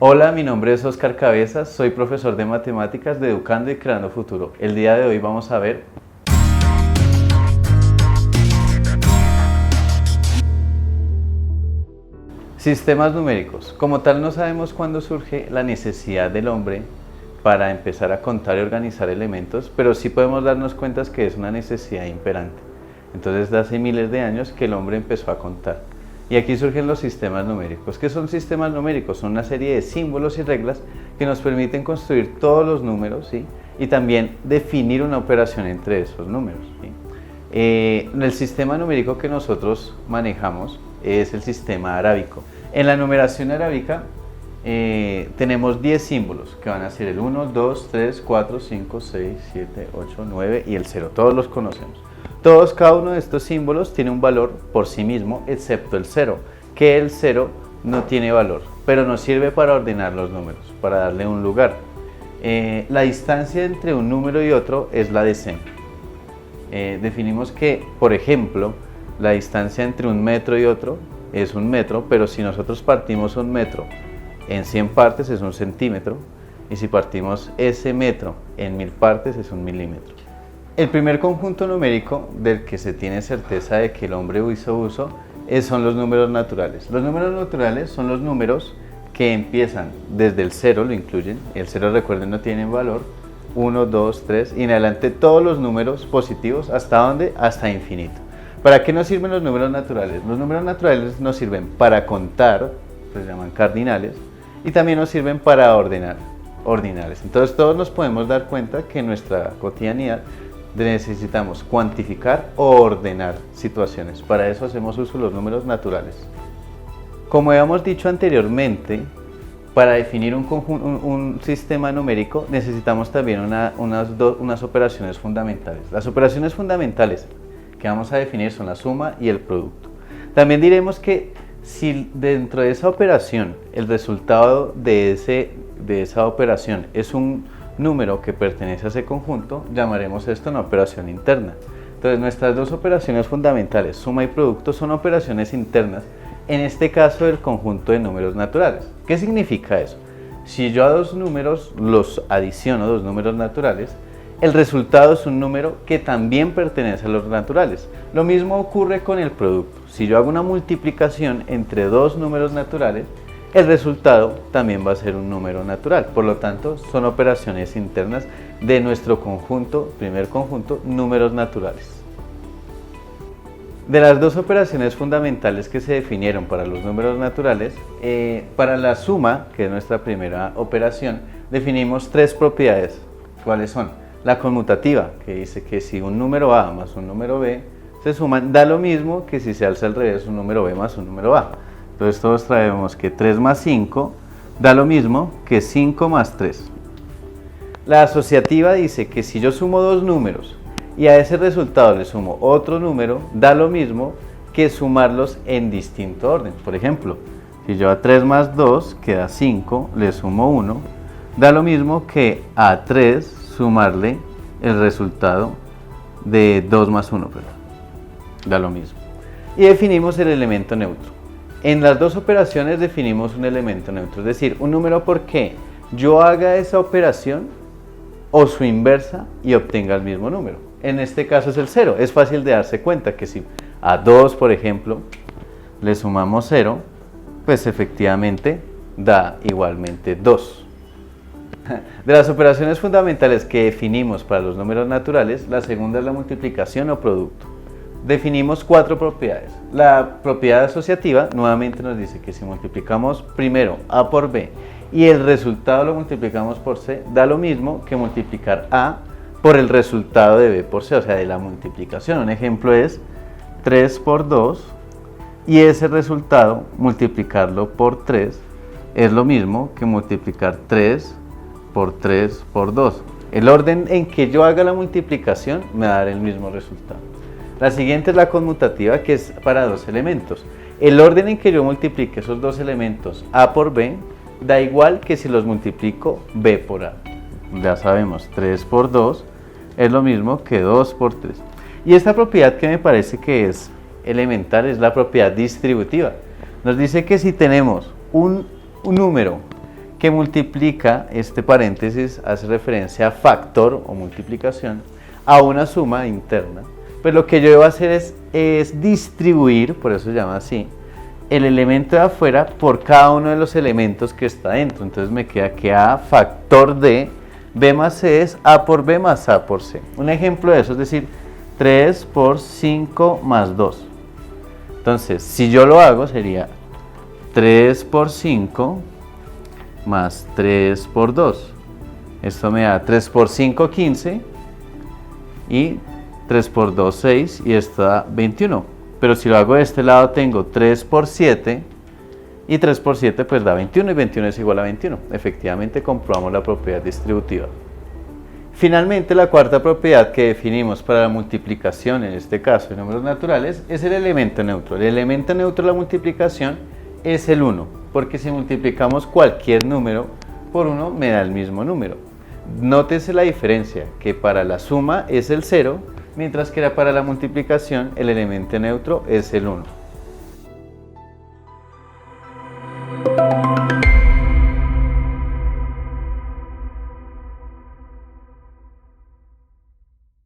Hola, mi nombre es Oscar Cabezas, soy profesor de matemáticas de Educando y Creando Futuro. El día de hoy vamos a ver sistemas numéricos. Como tal, no sabemos cuándo surge la necesidad del hombre para empezar a contar y organizar elementos, pero sí podemos darnos cuenta que es una necesidad imperante. Entonces, desde hace miles de años que el hombre empezó a contar. Y aquí surgen los sistemas numéricos. ¿Qué son sistemas numéricos? Son una serie de símbolos y reglas que nos permiten construir todos los números, ¿sí? Y también definir una operación entre esos números, ¿sí? El sistema numérico que nosotros manejamos es el sistema arábico. En la numeración arábica tenemos 10 símbolos que van a ser el 1, 2, 3, 4, 5, 6, 7, 8, 9 y el 0. Todos los conocemos. Cada uno de estos símbolos tiene un valor por sí mismo, excepto el 0, que el 0 no tiene valor, pero nos sirve para ordenar los números, para darle un lugar. La distancia entre un número y otro es la decena. Definimos que, por ejemplo, la distancia entre un metro y otro es un metro, pero si nosotros partimos un metro en 100 partes es un centímetro, y si partimos ese metro en 1000 partes es un milímetro. El primer conjunto numérico del que se tiene certeza de que el hombre hizo uso son los números naturales. Los números naturales son los números que empiezan desde el 0, lo incluyen, el 0 recuerden no tiene valor, 1, 2, 3 y en adelante todos los números positivos, ¿hasta dónde? Hasta infinito. ¿Para qué nos sirven los números naturales? Los números naturales nos sirven para contar, se llaman cardinales, y también nos sirven para ordenar, ordinales. Entonces todos nos podemos dar cuenta que en nuestra cotidianidad necesitamos cuantificar o ordenar situaciones. Para eso hacemos uso de los números naturales. Como habíamos dicho anteriormente, para definir un sistema numérico necesitamos también unas operaciones fundamentales. Las operaciones fundamentales que vamos a definir son la suma y el producto. También diremos que si dentro de esa operación el resultado de esa operación es un número que pertenece a ese conjunto, llamaremos esto una operación interna. Entonces nuestras dos operaciones fundamentales, suma y producto, son operaciones internas, en este caso del conjunto de números naturales. ¿Qué significa eso? Si yo a dos números los adiciono, dos números naturales, el resultado es un número que también pertenece a los naturales. Lo mismo ocurre con el producto. Si yo hago una multiplicación entre dos números naturales, el resultado también va a ser un número natural. Por lo tanto, son operaciones internas de nuestro conjunto, primer conjunto, números naturales. De las dos operaciones fundamentales que se definieron para los números naturales, para la suma, que es nuestra primera operación, definimos tres propiedades. ¿Cuáles son? La conmutativa, que dice que si un número A más un número B se suman, da lo mismo que si se alza al revés un número B más un número A. Entonces todos traemos que 3 más 5 da lo mismo que 5 más 3. La asociativa dice que si yo sumo dos números y a ese resultado le sumo otro número, da lo mismo que sumarlos en distinto orden. Por ejemplo, si yo a 3 más 2 queda 5, le sumo 1, da lo mismo que a 3 sumarle el resultado de 2 más 1, da lo mismo. Y definimos el elemento neutro. En las dos operaciones definimos un elemento neutro, es decir, un número porque yo haga esa operación o su inversa y obtenga el mismo número. En este caso es el 0. Es fácil de darse cuenta que si a 2, por ejemplo, le sumamos 0, pues efectivamente da igualmente 2. De las operaciones fundamentales que definimos para los números naturales, la segunda es la multiplicación o producto. Definimos cuatro propiedades. La propiedad asociativa nuevamente nos dice que si multiplicamos primero A por B y el resultado lo multiplicamos por C, da lo mismo que multiplicar A por el resultado de B por C, o sea, de la multiplicación. Un ejemplo es 3 por 2 y ese resultado, multiplicarlo por 3, es lo mismo que multiplicar 3 por 2. El orden en que yo haga la multiplicación me va a dar el mismo resultado. La siguiente es la conmutativa, que es para dos elementos. El orden en que yo multiplique esos dos elementos A por B da igual que si los multiplico B por A. Ya sabemos, 3 por 2 es lo mismo que 2 por 3. Y esta propiedad que me parece que es elemental es la propiedad distributiva. Nos dice que si tenemos un número que multiplica, este paréntesis hace referencia a factor o multiplicación, a una suma interna. Pues lo que yo debo hacer es distribuir, por eso se llama así, el elemento de afuera por cada uno de los elementos que está dentro. Entonces me queda que A factor de B más C es A por B más A por C. Un ejemplo de eso es decir, 3 por 5 más 2. Entonces, si yo lo hago sería 3 por 5 más 3 por 2. Esto me da 3 por 5, 15 y 3 por 2, 6 y esto da 21. Pero si lo hago de este lado tengo 3 por 7 y 3 por 7 pues da 21 y 21 es igual a 21. Efectivamente comprobamos la propiedad distributiva. Finalmente, la cuarta propiedad que definimos para la multiplicación, en este caso de números naturales, es el elemento neutro. El elemento neutro de la multiplicación es el 1, porque si multiplicamos cualquier número por 1 me da el mismo número. Nótese la diferencia, que para la suma es el 0, mientras que para la multiplicación el elemento neutro es el 1.